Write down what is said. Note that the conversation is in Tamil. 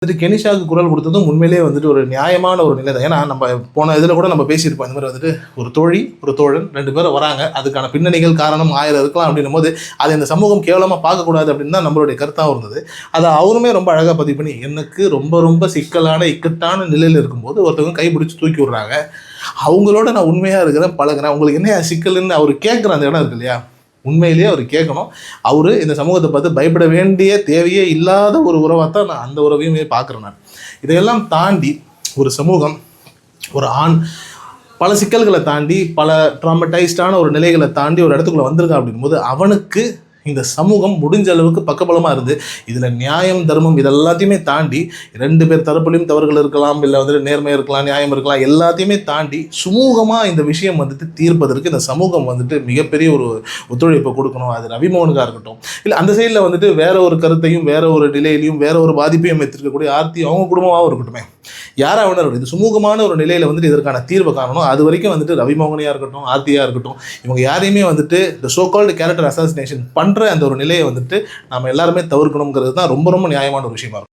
வந்துட்டு கெனிஷாவுக்கு குரல் கொடுத்ததும் உண்மையிலேயே வந்துட்டு ஒரு நியாயமான ஒரு நிலை தான். ஏன்னா நம்ம போன இதில் கூட நம்ம பேசியிருப்போம். இந்த மாதிரி வந்துட்டு ஒரு தோழி ஒரு தோழன் 2 பேரும் வராங்க, அதுக்கான பின்னணிகள் காரணம் 1000 இருக்கலாம் அப்படின்னும் போது அதை இந்த சமூகம் கேவலமாக பார்க்கக்கூடாது அப்படின்னு தான் நம்மளுடைய கருத்தாக இருந்தது. அதை அவருமே ரொம்ப அழகாக பதிவு பண்ணி, எனக்கு ரொம்ப ரொம்ப சிக்கலான இக்கட்டான நிலையில் இருக்கும்போது ஒருத்தவங்க கைப்பிடிச்சு தூக்கி விடுறாங்க, அவங்களோட நான் உண்மையாக இருக்கிறேன், பழகிறேன், உங்களுக்கு என்ன சிக்கல்னு அவர் கேட்குற அந்த இடம் இருக்கு இல்லையா, உண்மையிலேயே அவர் கேட்கணும். அவர் இந்த சமூகத்தை பார்த்து பயப்பட வேண்டிய தேவையே இல்லாத ஒரு உறவாக தான் நான் அந்த உறவையுமே பார்க்குறேன். நான் இதையெல்லாம் தாண்டி ஒரு சமூகம், ஒரு ஆண் பல சிக்கல்களை தாண்டி பல ட்ராமடைஸ்டான ஒரு நிலைகளை தாண்டி ஒரு இடத்துக்குள்ளே வந்திருக்கான் அப்படிங்கும்போது அவனுக்கு இந்த சமூகம் முடிஞ்ச அளவுக்கு பக்கபலமாக இருந்து இதில் நியாயம் தர்மம் இதெல்லாத்தையுமே தாண்டி 2 பேர் தரப்புலையும் தவறுகள் இருக்கலாம், இல்லை வந்துட்டு நேர்மை இருக்கலாம், நியாயம் இருக்கலாம், எல்லாத்தையுமே தாண்டி சுமூகமாக இந்த விஷயம் வந்துட்டு தீர்ப்பதற்கு இந்த சமூகம் வந்துட்டு மிகப்பெரிய ஒரு ஒத்துழைப்பை கொடுக்கணும். அது ரவிமோகனுக்காக இருக்கட்டும், இல்லை அந்த சைடில் வந்துட்டு வேற ஒரு கருத்தையும் வேற ஒரு நிலையிலையும் வேற ஒரு பாதிப்பையும் எடுத்துருக்கக்கூடிய ஆர்த்தி அவங்க குடும்பமாகவும் இருக்கட்டுமே, யாராக வேணாலும் இது சுமூகமான ஒரு நிலையில் வந்துட்டு இதற்கான தீர்வை காணணும். அது வரைக்கும் வந்துட்டு ரவிமோகனியாக இருக்கட்டும், ஆர்த்தியாக இருக்கட்டும், இவங்க யாரையுமே வந்துட்டு இந்த சோ கால்டு கேரக்டர் அசாசினேஷன் பண்ணுற அந்த ஒரு நிலையை வந்துட்டு நம்ம எல்லாருமே தவிர்க்கணுங்கிறது தான் ரொம்ப ரொம்ப நியாயமான ஒரு விஷயமா இருக்கும்.